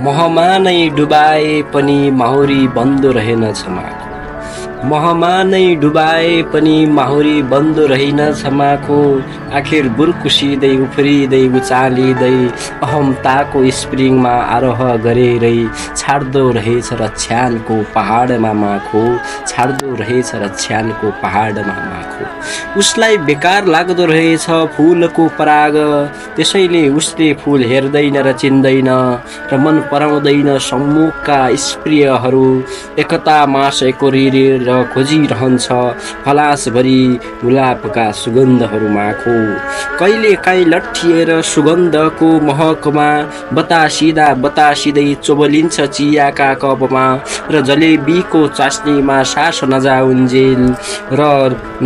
महमा नै डुबाए पनि माहुरी बन्दो रहेनछ माखो। महमा नै डुबाए पनि माहुरी बन्दो रहेनछ माखो। आखिर बुर्कुसिँदै उफ्रिँदै उचालिँदै अहमताको स्प्रिङमा आरोह गरेरै छाड्दो रहेछ रछ्यानको पहाडमा माखो। छाड्दो रहेछ रछ्यानको पहाडमा माखो। उसलाई बेकार लाग्दो रहेछ फुलको पराग, त्यसैले उसले फुल हेर्दैन र चिन्दैन र मन पराउँदैन सम्मुखका स्प्रियहरू। एकता मासको रिरेर खोजिरहन्छ हलासभरि गुलाबका सुगन्धहरू माखो। कहिले काहीँ लट्ठिएर सुगन्धको महकमा बतासिँदै चोबलिन्छ चियाका कपमा र जलेबीको चास्नीमा सास नजाउन्जेल र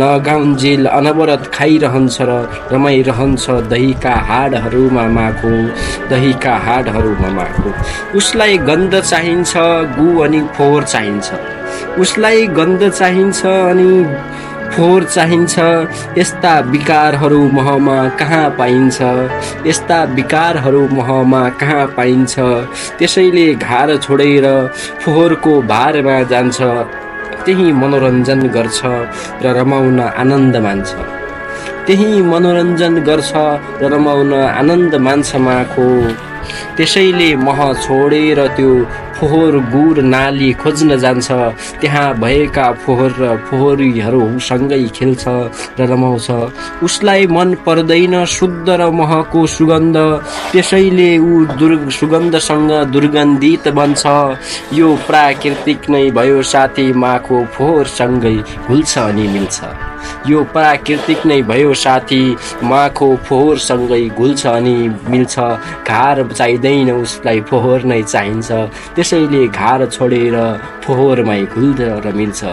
नगाउन्जेल अनवरत खाइरहन्छ र रमाइरहन्छ दहीका हाडहरूमा माखो। दहीका हाडहरूमा माखो। उसलाई गन्ध चाहिन्छ, गु अनि फोहोर चाहिन्छ। उसलाई गन्ध चाहिन्छ अनि फोहोर चाहिन्छ। यस्ता विकारहरू महमा कहाँ पाइन्छ? यस्ता विकारहरू महमा कहाँ पाइन्छ? त्यसैले घर छोडेर फोहोरको भारमा जान्छ। त्यही मनोरञ्जन गर्छ र रमाउन आनन्द मान्छ। त्यही मनोरञ्जन गर्छ र रमाउन आनन्द मान्छ माखो। त्यसैले मह छोडेर त्यो फोहोर गुर नाली खोज्न जान्छ। त्यहाँ भएका फोहोर र फोहोरीहरूसँगै खेल्छ र रमाउँछ। उसलाई मन पर्दैन शुद्ध र महको सुगन्ध, त्यसैले ऊ सुगन्धसँग दुर्गन्धित बन्छ। यो प्राकृतिक नै भयो साथी माखो, फोहोरसँगै घुल्छ अनि मिल्छ। यो प्राकृतिक नै भयो साथी माखो, फोहोरसँगै घुल्छ अनि मिल्छ। घर चाहिँदैन उसलाई, फोहोर नै चाहिन्छ। त्यसैले घर छोडेर फोहोरमै घुल्छ र मिल्छ।